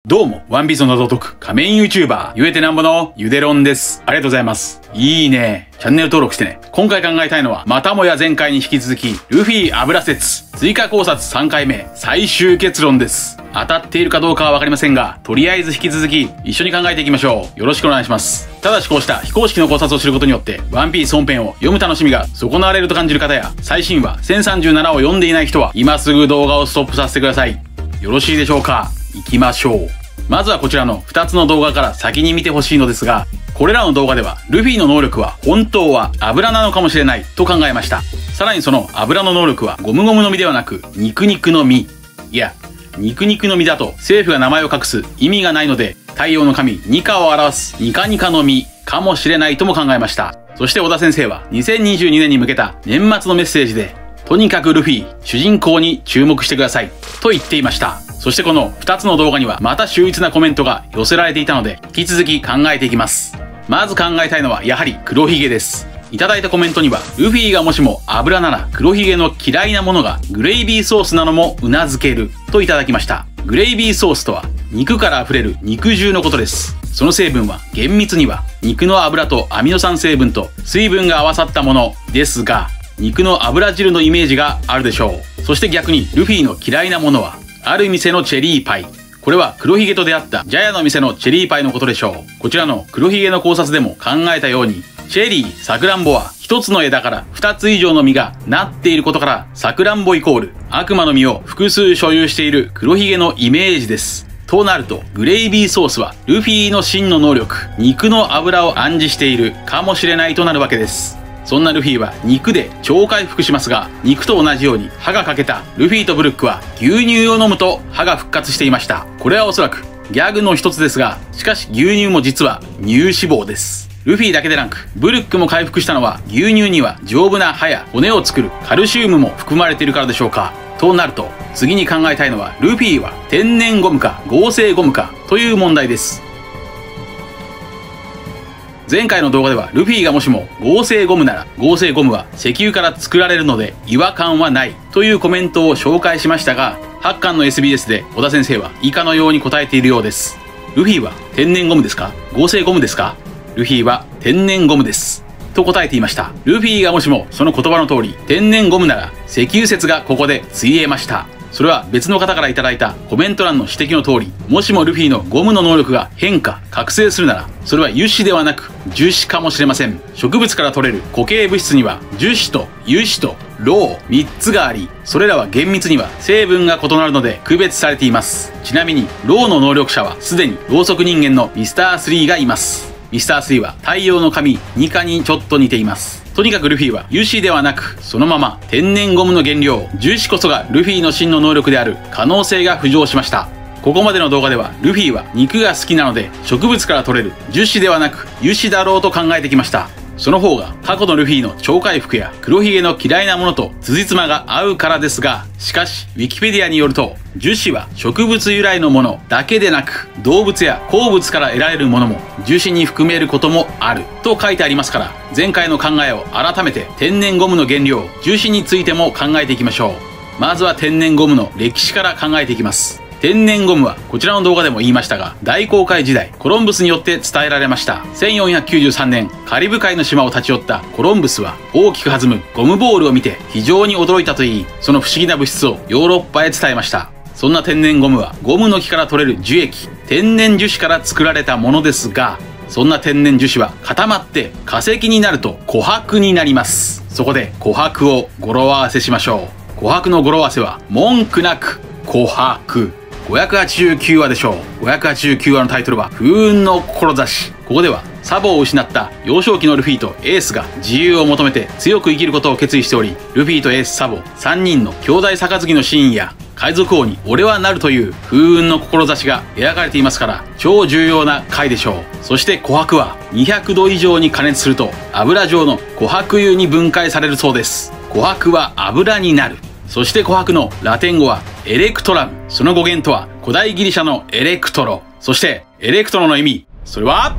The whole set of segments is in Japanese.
どうも、ワンピースの謎を解く仮面 YouTuber、ゆえてなんぼのゆでろんです。ありがとうございます。いいね。チャンネル登録してね。今回考えたいのは、またもや前回に引き続き、ルフィ油説、追加考察3回目、最終結論です。当たっているかどうかはわかりませんが、とりあえず引き続き、一緒に考えていきましょう。よろしくお願いします。ただしこうした非公式の考察を知ることによって、ワンピース本編を読む楽しみが損なわれると感じる方や、最新話1037を読んでいない人は、今すぐ動画をストップさせてください。よろしいでしょうか？行きましょう。まずはこちらの2つの動画から先に見てほしいのですが、これらの動画ではルフィの能力は本当は油なのかもしれないと考えました。さらにその油の能力はゴムゴムの実ではなく肉肉の実。いや、肉肉の実だと政府が名前を隠す意味がないので、太陽の神ニカを表すニカニカの実かもしれないとも考えました。そして小田先生は2022年に向けた年末のメッセージで、とにかくルフィ、主人公に注目してくださいと言っていました。そしてこの2つの動画にはまた秀逸なコメントが寄せられていたので、引き続き考えていきます。まず考えたいのはやはり黒ひげです。いただいたコメントには、ルフィがもしも油なら黒ひげの嫌いなものがグレイビーソースなのも頷けるといただきました。グレイビーソースとは肉から溢れる肉汁のことです。その成分は厳密には肉の油とアミノ酸成分と水分が合わさったものですが、肉の油汁のイメージがあるでしょう。そして逆にルフィの嫌いなものはある店のチェリーパイ。これは黒ひげと出会ったジャヤの店のチェリーパイのことでしょう。こちらの黒ひげの考察でも考えたように、チェリー、さくらんぼは一つの枝から二つ以上の実がなっていることから、さくらんぼイコール悪魔の実を複数所有している黒ひげのイメージです。となると、グレイビーソースはルフィの真の能力、肉の油を暗示しているかもしれないとなるわけです。そんなルフィは肉で超回復しますが、肉と同じように歯が欠けたルフィとブルックは牛乳を飲むと歯が復活していました。これはおそらくギャグの一つですが、しかし牛乳も実は乳脂肪です。ルフィだけでなく、ブルックも回復したのは牛乳には丈夫な歯や骨を作るカルシウムも含まれているからでしょうか。となると、次に考えたいのはルフィは天然ゴムか合成ゴムかという問題です。前回の動画ではルフィがもしも合成ゴムなら、合成ゴムは石油から作られるので違和感はないというコメントを紹介しましたが、8巻の SBS で小田先生は以下のように答えているようです。ルフィは天然ゴムですか？合成ゴムですか？ルフィは天然ゴムですと答えていました。ルフィがもしもその言葉の通り天然ゴムなら、石油説がここでついえました。それは別の方からいただいたコメント欄の指摘の通り、もしもルフィのゴムの能力が変化、覚醒するなら、それは油脂ではなく樹脂かもしれません。植物から取れる固形物質には樹脂と油脂とロウ3つがあり、それらは厳密には成分が異なるので区別されています。ちなみにロウの能力者はすでにろうそく人間のミスター3がいます。ミスター3は太陽の神ニカにちょっと似ています。とにかくルフィは油脂ではなく、そのまま天然ゴムの原料、樹脂こそがルフィの真の能力である可能性が浮上しました。ここまでの動画ではルフィは肉が好きなので植物から取れる樹脂ではなく油脂だろうと考えてきました。その方が過去のルフィの超回復や黒ひげの嫌いなものと辻褄が合うからですが、しかしウィキペディアによると、樹脂は植物由来のものだけでなく、動物や鉱物から得られるものも樹脂に含めることもあると書いてありますから、前回の考えを改めて天然ゴムの原料樹脂についても考えていきましょう。まずは天然ゴムの歴史から考えていきます。天然ゴムはこちらの動画でも言いましたが、大航海時代コロンブスによって伝えられました。1493年カリブ海の島を立ち寄ったコロンブスは、大きく弾むゴムボールを見て非常に驚いたといい、その不思議な物質をヨーロッパへ伝えました。そんな天然ゴムはゴムの木から取れる樹液、天然樹脂から作られたものですが、そんな天然樹脂は固まって化石になると琥珀になります。そこで琥珀を語呂合わせしましょう。琥珀の語呂合わせは文句なく琥珀。589話でしょう。589話のタイトルは風雲の志。ここではサボを失った幼少期のルフィとエースが自由を求めて強く生きることを決意しており、ルフィとエース、サボ3人の兄弟杯のシーンや海賊王に俺はなるという風雲の志が描かれていますから、超重要な回でしょう。そして琥珀は200度以上に加熱すると油状の琥珀油に分解されるそうです。琥珀は油になる。そして琥珀のラテン語はエレクトラム。その語源とは古代ギリシャのエレクトロ。そしてエレクトロの意味、それは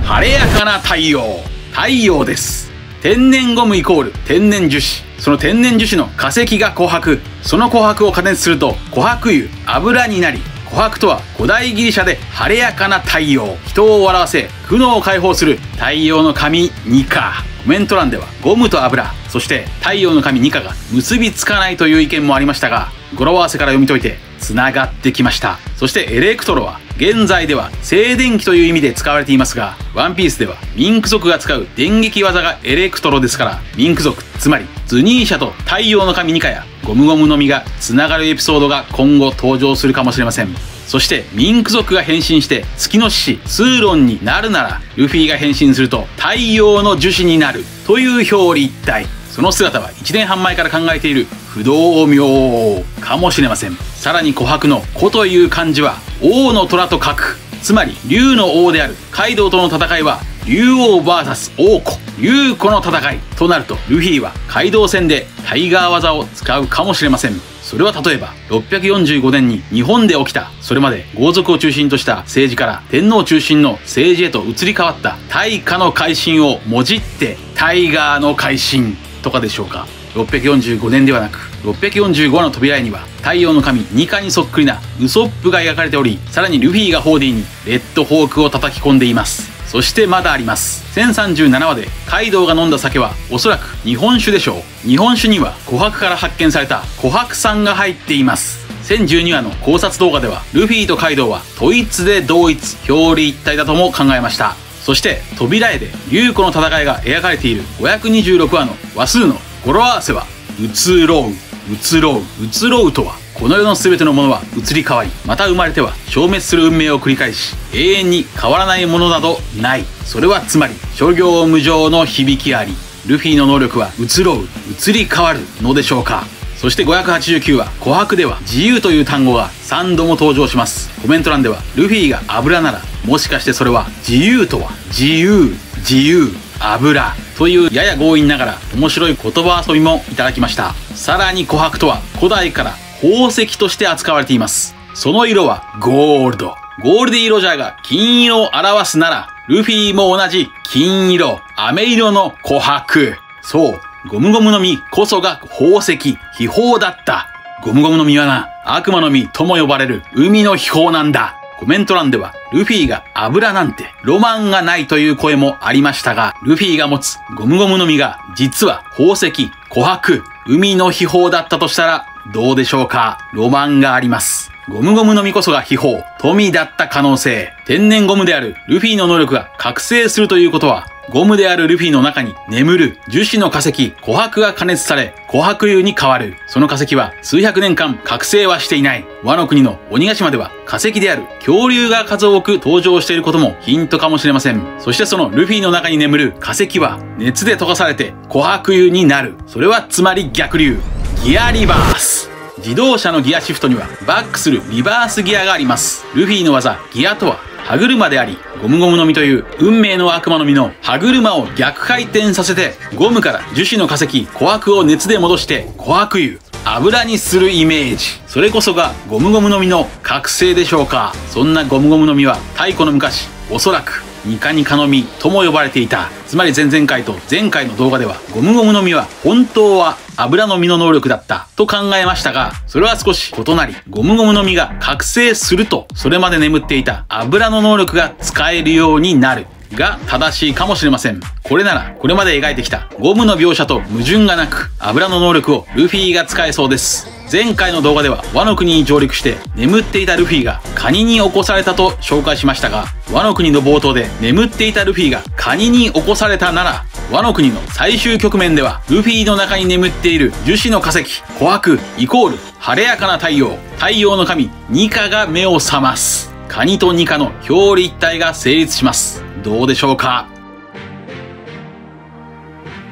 晴れやかな太陽。太陽です。天然ゴムイコール天然樹脂。その天然樹脂の化石が琥珀。その琥珀を加熱すると琥珀油、油になり、琥珀とは古代ギリシャで晴れやかな太陽、人を笑わせ苦悩を解放する太陽の神ニカ。コメント欄ではゴムと油、そして太陽の神ニカが結びつかないという意見もありましたが、語呂合わせから読み解いて繋がってきました。そしてエレクトロは現在では静電気という意味で使われていますが、ワンピースではミンク族が使う電撃技がエレクトロですから、ミンク族、つまりズニーシャと太陽の神ニカやゴムゴムの実が繋がるエピソードが今後登場するかもしれません。そしてミンク族が変身して月の獅子スーロンになるなら、ルフィが変身すると太陽の樹脂になるという表裏一体。その姿は1年半前から考えている不動明かもしれません。さらに琥珀の子という漢字は王の虎と書く。つまり竜の王であるカイドウとの戦いは竜王 VS 王子、竜子の戦いとなると、ルフィは街道戦でタイガー技を使うかもしれません。それは例えば645年に日本で起きた、それまで豪族を中心とした政治から天皇中心の政治へと移り変わった大化の改新をもじってタイガーの改新とかでしょうか。645年ではなく645の扉絵には太陽の神ニカにそっくりなウソップが描かれており、さらにルフィがホーディにレッドホークを叩き込んでいます。そしてまだあります。1037話でカイドウが飲んだ酒はおそらく日本酒でしょう。日本酒には琥珀から発見された琥珀酸が入っています。1012話の考察動画ではルフィとカイドウは統一で同一、表裏一体だとも考えました。そして扉絵で竜子の戦いが描かれている526話の話数の語呂合わせは移ろう、移ろう、移ろうとは、この世の全てのものは移り変わり、また生まれては消滅する運命を繰り返し、永遠に変わらないものなどない。それはつまり諸行無常の響きあり。ルフィの能力は移ろう、移り変わるのでしょうか。そして589話琥珀では自由という単語が3度も登場します。コメント欄ではルフィが油なら、もしかしてそれは自由とは自由、自由、油というやや強引ながら面白い言葉遊びもいただきました。さらに琥珀とは古代から宝石として扱われています。その色はゴールド。ゴールディ・ロジャーが金色を表すなら、ルフィも同じ金色、飴色の琥珀。そう、ゴムゴムの実こそが宝石、秘宝だった。ゴムゴムの実はな、悪魔の実とも呼ばれる海の秘宝なんだ。コメント欄ではルフィが油なんてロマンがないという声もありましたが、ルフィが持つゴムゴムの実が実は宝石、琥珀、海の秘宝だったとしたらどうでしょうか。ロマンがあります。ゴムゴムの実こそが秘宝、富だった可能性。天然ゴムであるルフィの能力が覚醒するということは、ゴムであるルフィの中に眠る樹脂の化石、琥珀が加熱され、琥珀油に変わる。その化石は数百年間覚醒はしていない。ワノ国の鬼ヶ島では化石である恐竜が数多く登場していることもヒントかもしれません。そしてそのルフィの中に眠る化石は熱で溶かされて琥珀油になる。それはつまり逆流。ギアリバース。自動車のギアシフトにはバックするリバースギアがあります。ルフィの技、ギアとは歯車であり、ゴムゴムの実という運命の悪魔の実の歯車を逆回転させて、ゴムから樹脂の化石、琥珀を熱で戻して琥珀油、油にするイメージ。それこそがゴムゴムの実の覚醒でしょうか。そんなゴムゴムの実は太古の昔、おそらくニカニカの実とも呼ばれていた。つまり前々回と前回の動画ではゴムゴムの実は本当は油の実の能力だったと考えましたが、それは少し異なり、ゴムゴムの実が覚醒するとそれまで眠っていた油の能力が使えるようになるが正しいかもしれません。これならこれまで描いてきたゴムの描写と矛盾がなく、油の能力をルフィが使えそうです。前回の動画ではワノ国に上陸して眠っていたルフィがカニに起こされたと紹介しましたが、ワノ国の冒頭で眠っていたルフィがカニに起こされたなら、ワノ国の最終局面ではルフィの中に眠っている樹脂の化石、琥珀イコール晴れやかな太陽、太陽の神ニカが目を覚ます。カニとニカの表裏一体が成立します。どうでしょうか。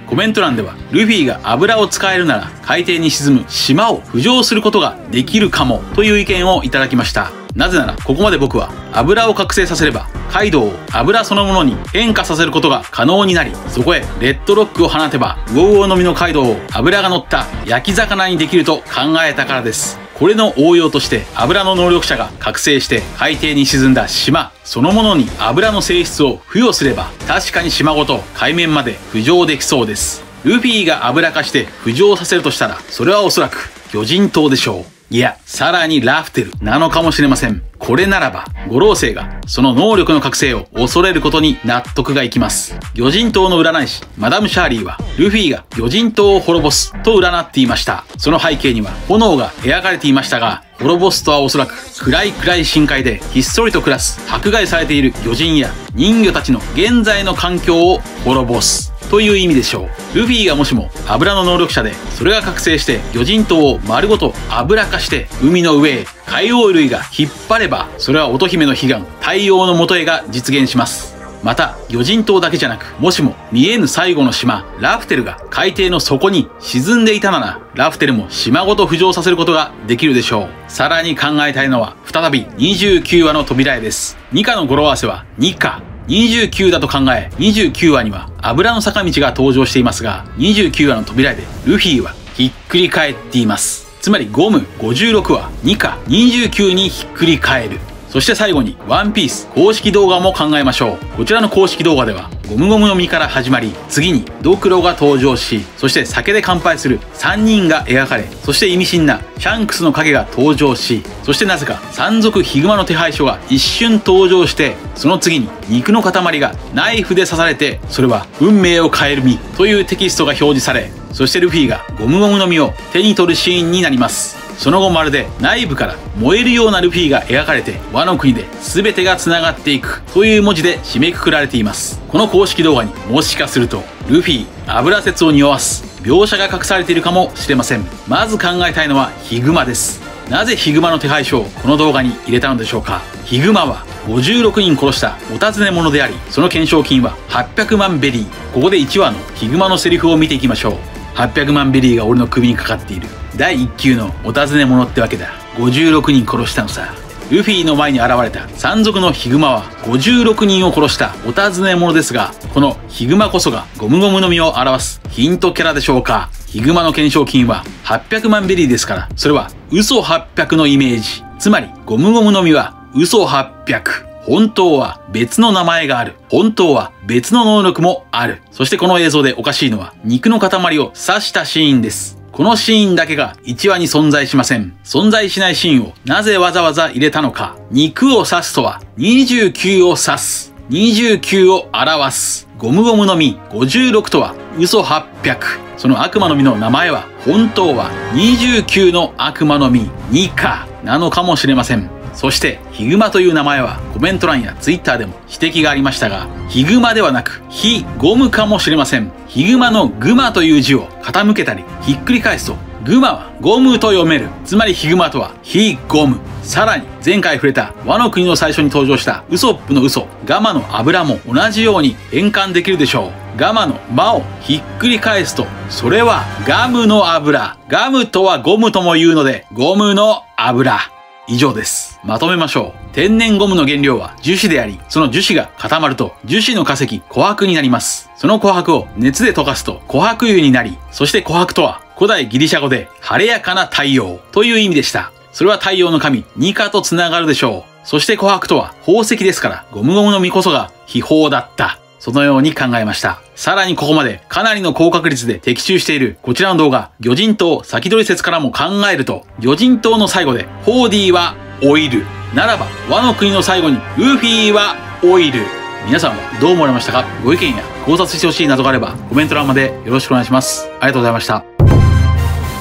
コメント欄ではルフィが油を使えるなら海底に沈む島を浮上することができるかもという意見をいただきました。なぜならここまで僕は油を覚醒させればカイドウを油そのものに変化させることが可能になり、そこへレッドロックを放てばウォウウォウの実のカイドウを油が乗った焼き魚にできると考えたからです。これの応用として油の能力者が覚醒して海底に沈んだ島そのものに油の性質を付与すれば、確かに島ごと海面まで浮上できそうです。ルフィが油化して浮上させるとしたら、それはおそらく魚人島でしょう。いや、さらにラフテルなのかもしれません。これならば、五老星がその能力の覚醒を恐れることに納得がいきます。魚人島の占い師、マダム・シャーリーは、ルフィが魚人島を滅ぼすと占っていました。その背景には炎が描かれていましたが、滅ぼすとはおそらく暗い深海でひっそりと暮らす迫害されている魚人や人魚たちの現在の環境を滅ぼすという意味でしょう。ルフィがもしも油の能力者で、それが覚醒して魚人島を丸ごと油化して海の上へ海王類が引っ張れば、それは乙姫の悲願太陽の元へが実現します。また魚人島だけじゃなく、もしも見えぬ最後の島ラフテルが海底の底に沈んでいたなら、ラフテルも島ごと浮上させることができるでしょう。さらに考えたいのは再び29話の扉絵です。ニカの語呂合わせはニカ29だと考え、29話には油の坂道が登場していますが、29話の扉絵でルフィはひっくり返っています。つまりゴム56はニカ29にひっくり返る。そして最後にワンピース公式動画も考えましょう。こちらの公式動画ではゴムゴムの実から始まり、次にドクロが登場し、そして酒で乾杯する3人が描かれ、そして意味深なシャンクスの影が登場し、そしてなぜか山賊ヒグマの手配書が一瞬登場して、その次に肉の塊がナイフで刺されて、それは運命を変える実というテキストが表示され、そしてルフィがゴムゴムの実を手に取るシーンになります。その後まるで内部から燃えるようなルフィが描かれて、ワノ国で全てが繋がっていくという文字で締めくくられています。この公式動画にもしかするとルフィ油説を匂わす描写が隠されているかもしれません。まず考えたいのはヒグマです。なぜヒグマの手配書をこの動画に入れたのでしょうか。ヒグマは56人殺したお尋ね者であり、その懸賞金は800万ベリー。ここで1話のヒグマのセリフを見ていきましょう。800万ベリーが俺の首にかかっている。第1級のお尋ね者ってわけだ。56人殺したのさ。ルフィの前に現れた山賊のヒグマは56人を殺したお尋ね者ですが、このヒグマこそがゴムゴムの実を表すヒントキャラでしょうか。ヒグマの懸賞金は800万ベリーですから、それは嘘800のイメージ。つまりゴムゴムの実は嘘800。本当は別の名前がある。本当は別の能力もある。そしてこの映像でおかしいのは肉の塊を刺したシーンです。このシーンだけが1話に存在しません。存在しないシーンをなぜわざわざ入れたのか。肉を刺すとは29を刺す。29を表す。ゴムゴムの実56とは嘘800。その悪魔の実の名前は本当は29の悪魔の実ニカなのかもしれません。そしてヒグマという名前はコメント欄やツイッターでも指摘がありましたが、ヒグマではなくヒゴムかもしれません。ヒグマのグマという字を傾けたりひっくり返すと、グマはゴムと読める。つまりヒグマとはヒゴム。さらに前回触れたワノ国の最初に登場したウソップの嘘、ガマの油も同じように変換できるでしょう。ガマのマをひっくり返すと、それはガムの油。ガムとはゴムとも言うので、ゴムの油。以上です。まとめましょう。天然ゴムの原料は樹脂であり、その樹脂が固まると樹脂の化石、琥珀になります。その琥珀を熱で溶かすと琥珀油になり、そして琥珀とは古代ギリシャ語で晴れやかな太陽という意味でした。それは太陽の神ニカとつながるでしょう。そして琥珀とは宝石ですから、ゴムゴムの実こそが秘宝だった。そのように考えました。さらにここまでかなりの高確率で的中しているこちらの動画、魚人島先取り説からも考えると、魚人島の最後でホーディはオイル。ならばワノ国の最後にルフィはオイル。皆さんはどう思われましたか。ご意見や考察してほしいなどがあればコメント欄までよろしくお願いします。ありがとうございました。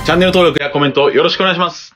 チャンネル登録やコメントよろしくお願いします。